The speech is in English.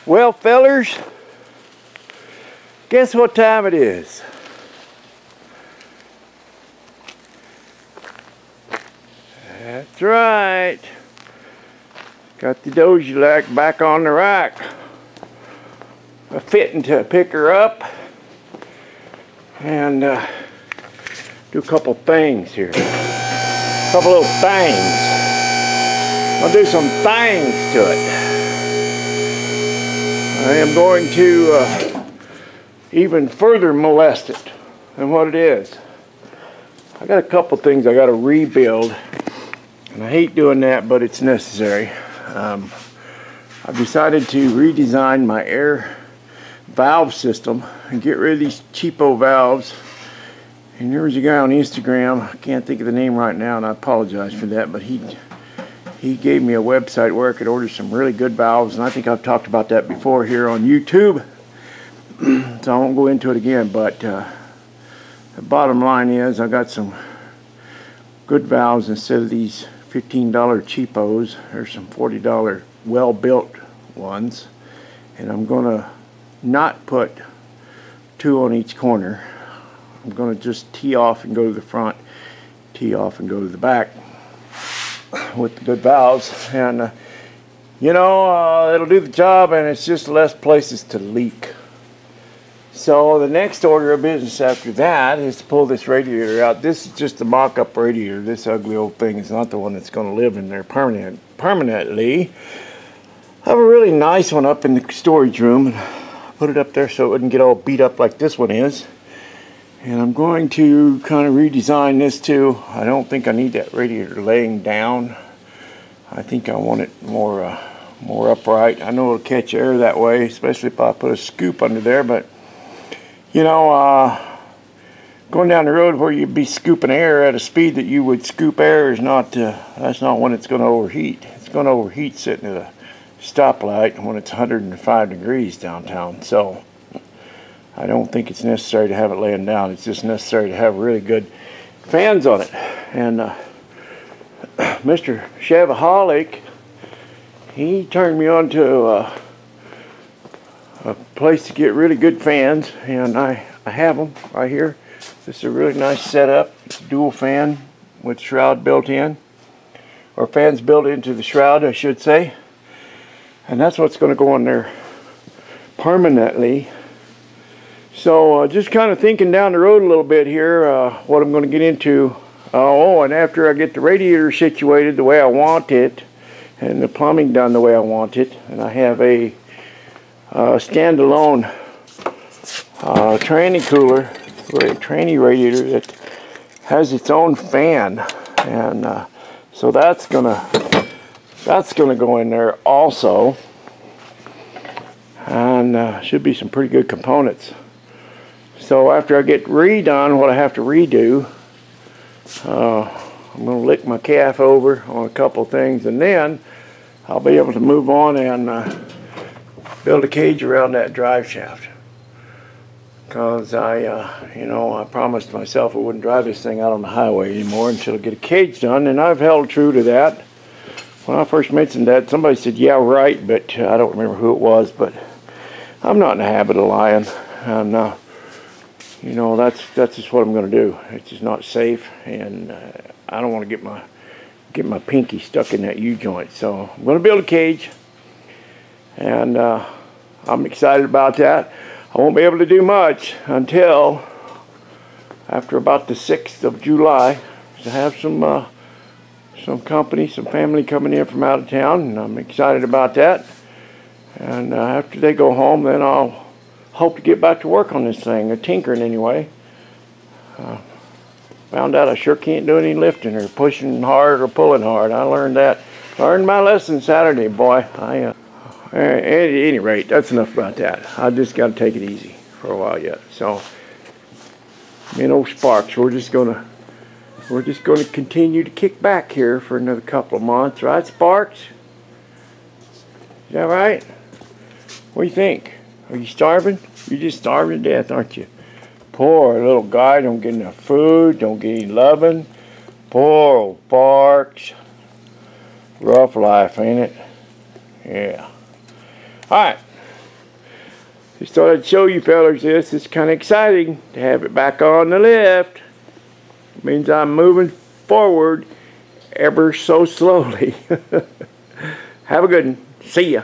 Well, fellers, guess what time it is? That's right. Got the Dozilac back on the rack. I'm fitting to pick her up and do a couple things here. A couple little things. I'll do some things to it. I am going to even further molest it than what it is. I got a couple things I got to rebuild, and I hate doing that, but it's necessary. I've decided to redesign my air valve system and get rid of these cheapo valves. And there was a guy on Instagram, I can't think of the name right now, and I apologize for that, but he gave me a website where I could order some really good valves, and I think I've talked about that before here on YouTube, so I won't go into it again. But the bottom line is I got some good valves instead of these $15 cheapos. There's some $40 well-built ones, and I'm gonna not put two on each corner. I'm gonna just tee off and go to the front, tee off and go to the back with the good valves, and you know, it'll do the job, and it's just less places to leak. So the next order of business after that is to pull this radiator out. This is just a mock-up radiator. This ugly old thing is not the one that's going to live in there permanently. I have a really nice one up in the storage room, and put it up there so it wouldn't get all beat up like this one is. And I'm going to kind of redesign this too. I don't think I need that radiator laying down. I think I want it more upright. I know it'll catch air that way, especially if I put a scoop under there. But you know, going down the road where you'd be scooping air at a speed that you would scoop air is not. That's not when it's going to overheat. It's going to overheat sitting at a stoplight when it's 105 degrees downtown. So I don't think it's necessary to have it laying down. It's just necessary to have really good fans on it. And Mr. Shavaholic, he turned me on to a place to get really good fans, and I have them right here. This is a really nice setup. It's a dual fan with shroud built in, or fans built into the shroud, I should say. And that's what's going to go on there permanently. So just kind of thinking down the road a little bit here, what I'm going to get into. Oh, and after I get the radiator situated the way I want it, and the plumbing done the way I want it, and I have a standalone tranny cooler, or a tranny radiator that has its own fan, and so that's gonna go in there also, and should be some pretty good components. So after I get redone what I have to redo, I'm going to lick my calf over on a couple things, and then I'll be able to move on and build a cage around that drive shaft. Because you know, I promised myself I wouldn't drive this thing out on the highway anymore until I get a cage done, and I've held true to that. When I first mentioned that, somebody said, yeah, right, but I don't remember who it was, but I'm not in the habit of lying, and you know, that's just what I'm going to do. It's just not safe, and I don't want to get my pinky stuck in that U-joint. So I'm going to build a cage, and I'm excited about that. I won't be able to do much until after about the 6th of July to have some company, some family coming in from out of town, and I'm excited about that. And after they go home, then I'll hope to get back to work on this thing, or tinkering anyway. Found out I sure can't do any lifting or pushing hard or pulling hard. I learned that. Learned my lesson Saturday, boy. At any rate, that's enough about that. I just got to take it easy for a while yet. So, me and old Sparks, we're just gonna continue to kick back here for another couple of months, right, Sparks? Is that right? What do you think? Are you starving? You're just starving to death, aren't you? Poor little guy, don't get enough food, don't get any loving. Poor old Sparks. Rough life, ain't it? Yeah. Alright, Just thought I'd show you fellas this. It's kind of exciting to have it back on the lift. It means I'm moving forward ever so slowly. Have a good one. See ya.